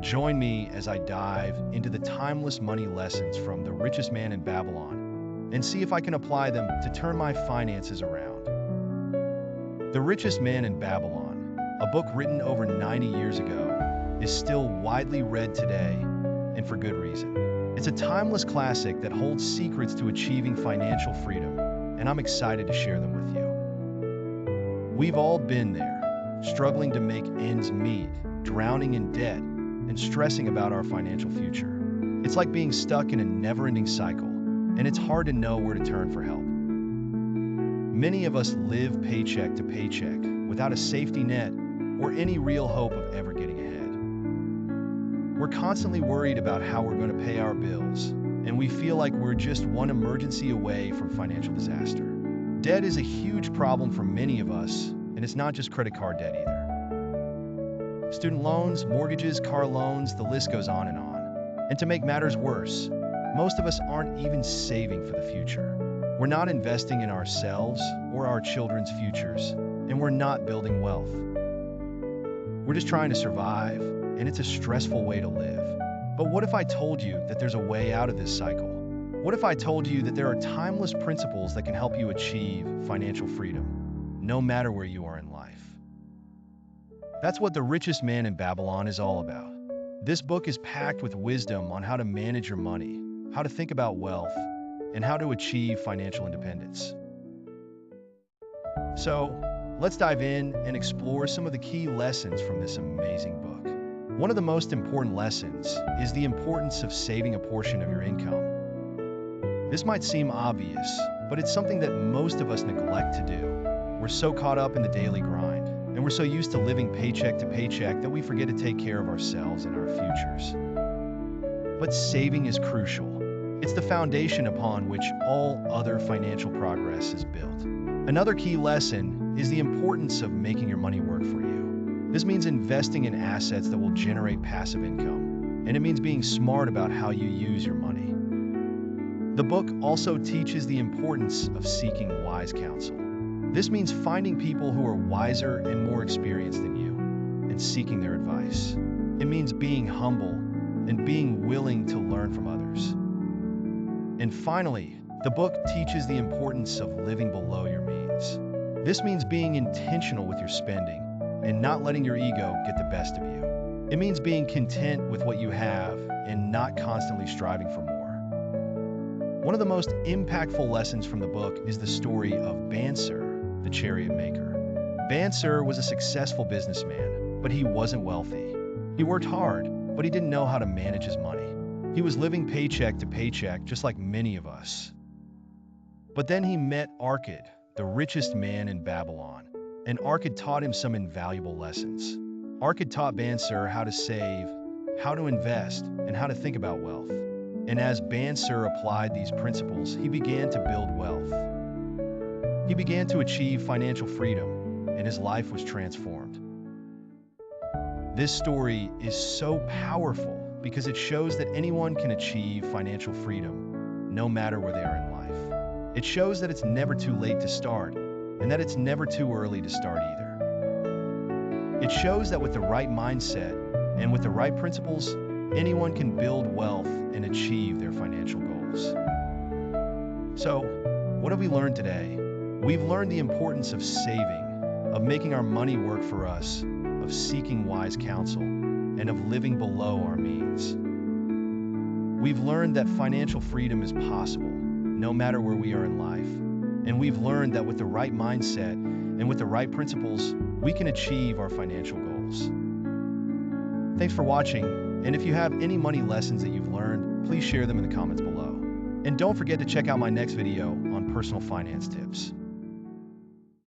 Join me as I dive into the timeless money lessons from The Richest Man in Babylon and see if I can apply them to turn my finances around. The Richest Man in Babylon, a book written over 90 years ago, is still widely read today, and for good reason. It's a timeless classic that holds secrets to achieving financial freedom, and I'm excited to share them with you. We've all been there, struggling to make ends meet, drowning in debt, and stressing about our financial future. It's like being stuck in a never-ending cycle, and it's hard to know where to turn for help. Many of us live paycheck to paycheck without a safety net or any real hope of ever getting ahead. We're constantly worried about how we're going to pay our bills, and we feel like we're just one emergency away from financial disaster. Debt is a huge problem for many of us, and it's not just credit card debt either. Student loans, mortgages, car loans, the list goes on and on. And to make matters worse, most of us aren't even saving for the future. We're not investing in ourselves or our children's futures, and we're not building wealth. We're just trying to survive, and it's a stressful way to live. But what if I told you that there's a way out of this cycle? What if I told you that there are timeless principles that can help you achieve financial freedom, no matter where you are in life? That's what The Richest Man in Babylon is all about. This book is packed with wisdom on how to manage your money, how to think about wealth, and how to achieve financial independence. So, let's dive in and explore some of the key lessons from this amazing book. One of the most important lessons is the importance of saving a portion of your income. This might seem obvious, but it's something that most of us neglect to do. We're so caught up in the daily grind, and we're so used to living paycheck to paycheck that we forget to take care of ourselves and our futures. But saving is crucial. It's the foundation upon which all other financial progress is built. Another key lesson is the importance of making your money work for you. This means investing in assets that will generate passive income, and it means being smart about how you use your money. The book also teaches the importance of seeking wise counsel. This means finding people who are wiser and more experienced than you and seeking their advice. It means being humble and being willing to learn from others. And finally, the book teaches the importance of living below your means. This means being intentional with your spending and not letting your ego get the best of you. It means being content with what you have and not constantly striving for more. One of the most impactful lessons from the book is the story of Bansir, the chariot maker. Bansir was a successful businessman, but he wasn't wealthy. He worked hard, but he didn't know how to manage his money. He was living paycheck to paycheck, just like many of us. But then he met Arkad, the richest man in Babylon, and Arkad taught him some invaluable lessons. Arkad taught Bansir how to save, how to invest, and how to think about wealth. And as Bansir applied these principles, he began to build wealth. He began to achieve financial freedom, and his life was transformed. This story is so powerful because it shows that anyone can achieve financial freedom, no matter where they are in life. It shows that it's never too late to start, and that it's never too early to start either. It shows that with the right mindset and with the right principles, anyone can build wealth and achieve their financial goals. So, what have we learned today? We've learned the importance of saving, of making our money work for us, of seeking wise counsel, and of living below our means. We've learned that financial freedom is possible, no matter where we are in life. And we've learned that with the right mindset and with the right principles, we can achieve our financial goals. Thanks for watching, and if you have any money lessons that you've learned, please share them in the comments below. And don't forget to check out my next video on personal finance tips.